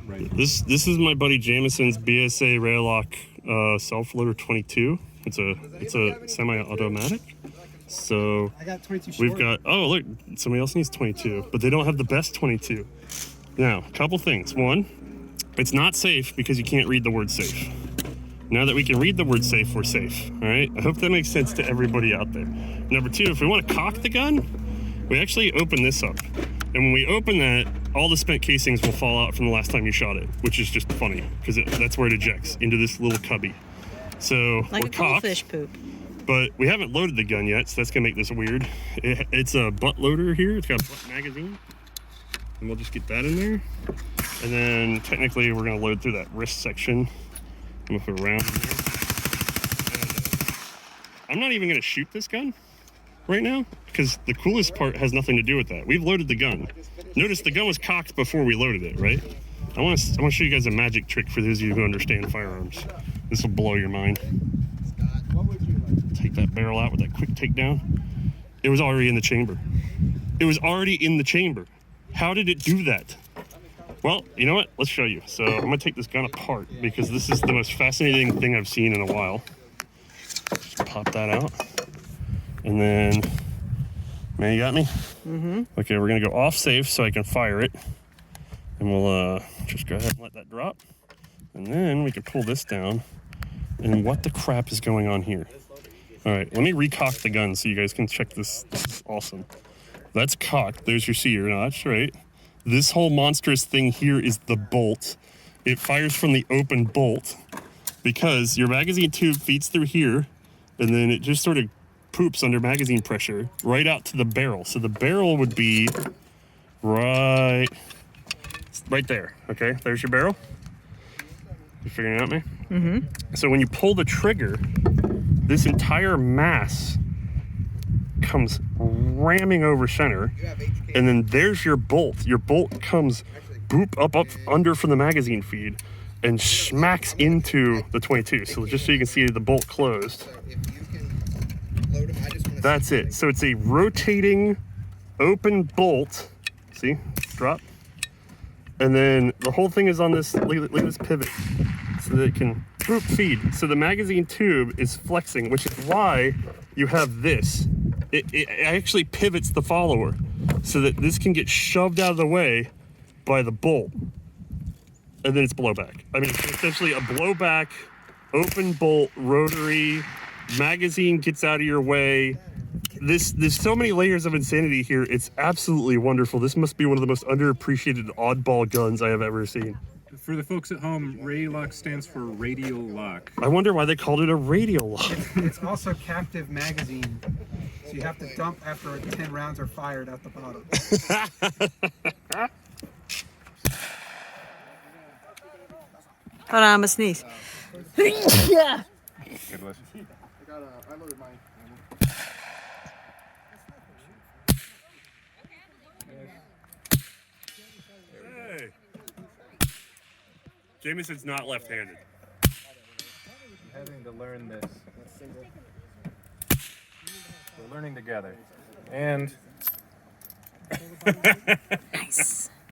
This is my buddy Jamison's BSA Ralock self-loader 22. It's a semi-automatic. So we've got, oh look, somebody else needs 22, but they don't have the best 22. Now, a couple things. One, it's not safe because you can't read the word safe. Now that we can read the word safe, we're safe. All right. I hope that makes sense to everybody out there. Number two, if we want to cock the gun, we actually open this up. And when we open that, all the spent casings will fall out from the last time you shot it, which is just funny because that's where it ejects, into this little cubby. So like we're a cocked, goldfish poop. but we haven't loaded the gun yet, so that's gonna make this weird. It's a butt loader here. It's got a butt magazine, and we'll just get that in there. And then technically we're gonna load through that wrist section. I'm gonna put it around in there. And, I'm not even gonna shoot this gun right now because the coolest part has nothing to do with that. We've loaded the gun. Notice the gun was cocked before we loaded it, right? I want to show you guys a magic trick for those of you who understand firearms. This will blow your mind. Take that barrel out with that quick takedown. It was already in the chamber. It was already in the chamber. How did it do that? Well, you know what? Let's show you. So I'm gonna take this gun apart because this is the most fascinating thing I've seen in a while. Just pop that out. And then, man, you got me? Mm-hmm. Okay, we're gonna go off safe so I can fire it. And we'll just go ahead and let that drop. And then we can pull this down. And what the crap is going on here? All right, let me recock the gun so you guys can check this. This is awesome. That's cocked. There's your sear notch, right? This whole monstrous thing here is the bolt. It fires from the open bolt because your magazine tube feeds through here, and then it just sort of poops under magazine pressure right out to the barrel. So the barrel would be right there. Okay, there's your barrel. You figuring it out, man? Mm-hmm. So when you pull the trigger, this entire mass comes ramming over center, and then there's your bolt. Your bolt comes boop up under from the magazine feed and smacks into the 22. So just so you can see the bolt closed. That's it. So it's a rotating open bolt. See, drop. And then the whole thing is on this, look at this pivot, so that it can boop feed. So the magazine tube is flexing, which is why you have this. It actually pivots the follower so that this can get shoved out of the way by the bolt. And then it's blowback. I mean, it's essentially a blowback, open bolt, rotary, magazine gets out of your way. There's so many layers of insanity here. It's absolutely wonderful. This must be one of the most underappreciated oddball guns I have ever seen. For the folks at home, Radial Lock stands for Radial Lock. I wonder why they called it a Radial Lock. It's also captive magazine, so you have to dump after 10 rounds are fired at the bottom. Hold on, I'm gonna sneeze. Yeah. I loaded mine. Hey. Jamison's not left-handed. I'm having to learn this. We're learning together. And Nice.